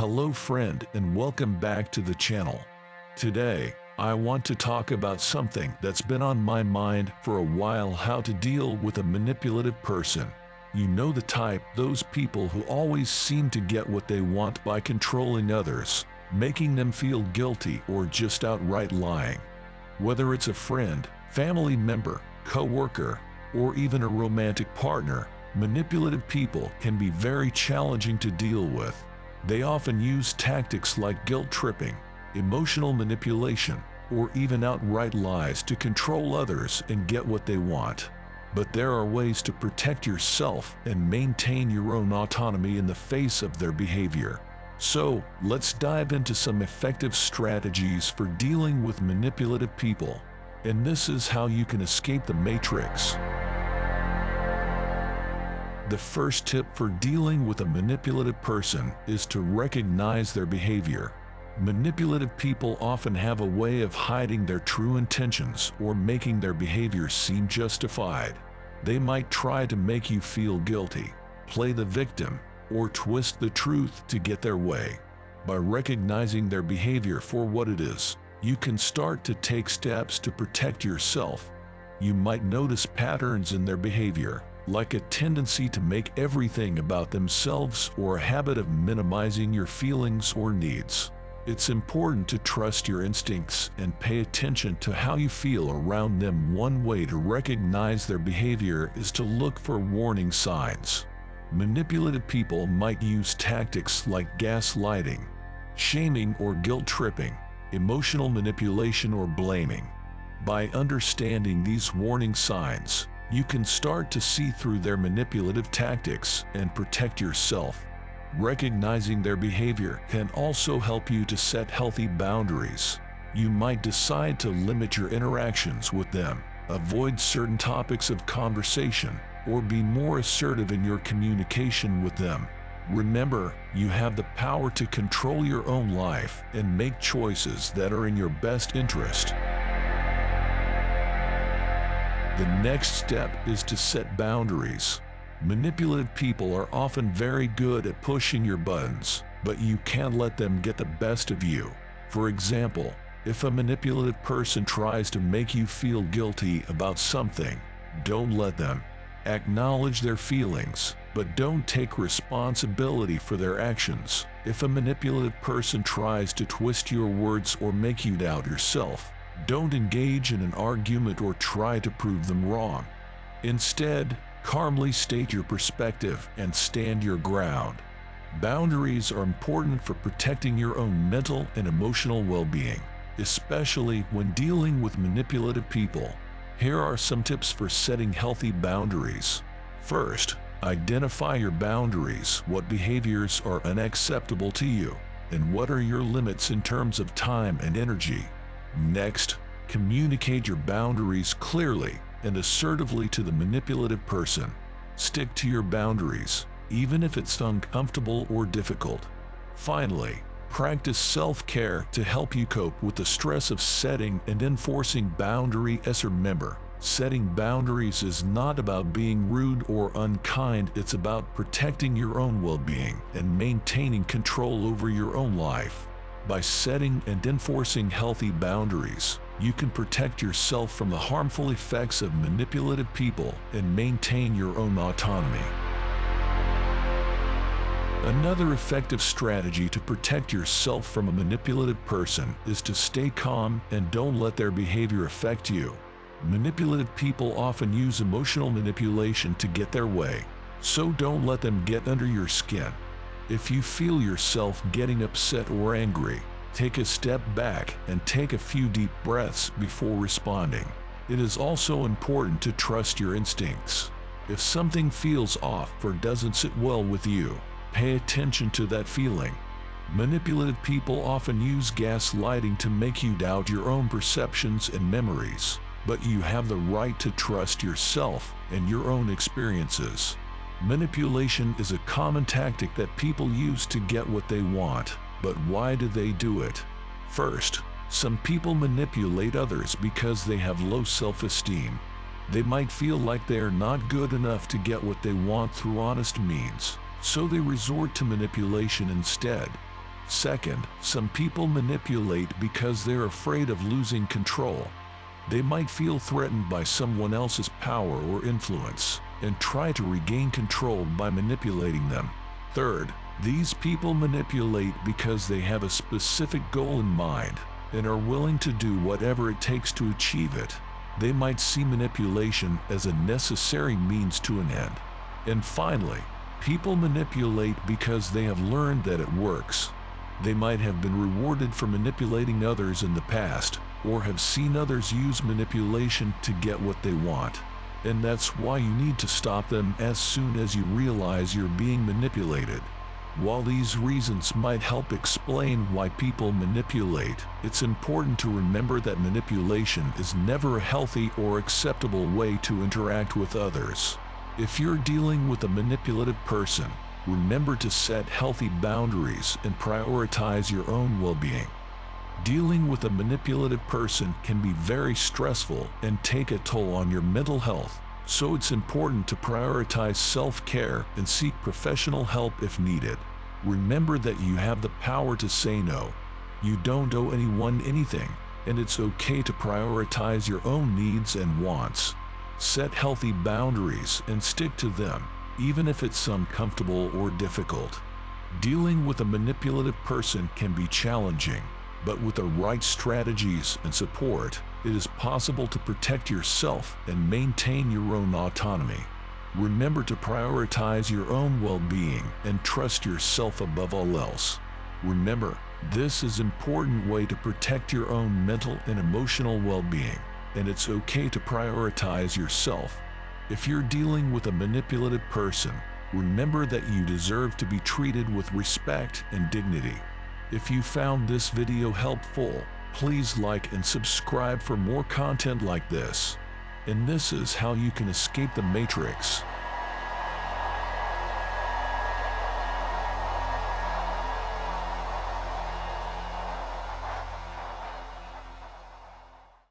Hello friend and welcome back to the channel. Today, I want to talk about something that's been on my mind for a while: how to deal with a manipulative person. You know the type, those people who always seem to get what they want by controlling others, making them feel guilty or just outright lying. Whether it's a friend, family member, co-worker, or even a romantic partner, manipulative people can be very challenging to deal with. They often use tactics like guilt tripping, emotional manipulation, or even outright lies to control others and get what they want. But there are ways to protect yourself and maintain your own autonomy in the face of their behavior. So, let's dive into some effective strategies for dealing with manipulative people. And this is how you can escape the matrix. The first tip for dealing with a manipulative person is to recognize their behavior. Manipulative people often have a way of hiding their true intentions or making their behavior seem justified. They might try to make you feel guilty, play the victim, or twist the truth to get their way. By recognizing their behavior for what it is, you can start to take steps to protect yourself. You might notice patterns in their behavior, like a tendency to make everything about themselves or a habit of minimizing your feelings or needs. It's important to trust your instincts and pay attention to how you feel around them. One way to recognize their behavior is to look for warning signs. Manipulative people might use tactics like gaslighting, shaming or guilt tripping, emotional manipulation or blaming. By understanding these warning signs, you can start to see through their manipulative tactics and protect yourself. Recognizing their behavior can also help you to set healthy boundaries. You might decide to limit your interactions with them, avoid certain topics of conversation, or be more assertive in your communication with them. Remember, you have the power to control your own life and make choices that are in your best interest. The next step is to set boundaries. Manipulative people are often very good at pushing your buttons, but you can't let them get the best of you. For example, if a manipulative person tries to make you feel guilty about something, don't let them. Acknowledge their feelings, but don't take responsibility for their actions. If a manipulative person tries to twist your words or make you doubt yourself, don't engage in an argument or try to prove them wrong. Instead, calmly state your perspective and stand your ground. Boundaries are important for protecting your own mental and emotional well-being, especially when dealing with manipulative people. Here are some tips for setting healthy boundaries. First, identify your boundaries. What behaviors are unacceptable to you, and what are your limits in terms of time and energy? Next, communicate your boundaries clearly and assertively to the manipulative person. Stick to your boundaries, even if it's uncomfortable or difficult. Finally, practice self-care to help you cope with the stress of setting and enforcing boundaries. Remember, setting boundaries is not about being rude or unkind. It's about protecting your own well-being and maintaining control over your own life. By setting and enforcing healthy boundaries, you can protect yourself from the harmful effects of manipulative people and maintain your own autonomy. Another effective strategy to protect yourself from a manipulative person is to stay calm and don't let their behavior affect you. Manipulative people often use emotional manipulation to get their way, so don't let them get under your skin. If you feel yourself getting upset or angry, take a step back and take a few deep breaths before responding. It is also important to trust your instincts. If something feels off or doesn't sit well with you, pay attention to that feeling. Manipulative people often use gaslighting to make you doubt your own perceptions and memories, but you have the right to trust yourself and your own experiences. Manipulation is a common tactic that people use to get what they want, but why do they do it? First, some people manipulate others because they have low self-esteem. They might feel like they are not good enough to get what they want through honest means, so they resort to manipulation instead. Second, some people manipulate because they're afraid of losing control. They might feel threatened by someone else's power or influence and try to regain control by manipulating them. Third, these people manipulate because they have a specific goal in mind and are willing to do whatever it takes to achieve it. They might see manipulation as a necessary means to an end. And finally, people manipulate because they have learned that it works. They might have been rewarded for manipulating others in the past, or have seen others use manipulation to get what they want. And that's why you need to stop them as soon as you realize you're being manipulated. While these reasons might help explain why people manipulate, it's important to remember that manipulation is never a healthy or acceptable way to interact with others. If you're dealing with a manipulative person, remember to set healthy boundaries and prioritize your own well-being. Dealing with a manipulative person can be very stressful and take a toll on your mental health, so it's important to prioritize self-care and seek professional help if needed. Remember that you have the power to say no. You don't owe anyone anything, and it's okay to prioritize your own needs and wants. Set healthy boundaries and stick to them, even if it's uncomfortable or difficult. Dealing with a manipulative person can be challenging, but with the right strategies and support, it is possible to protect yourself and maintain your own autonomy. Remember to prioritize your own well-being and trust yourself above all else. Remember, this is an important way to protect your own mental and emotional well-being, and it's okay to prioritize yourself. If you're dealing with a manipulative person, remember that you deserve to be treated with respect and dignity. If you found this video helpful, please like and subscribe for more content like this. And this is how you can escape the matrix.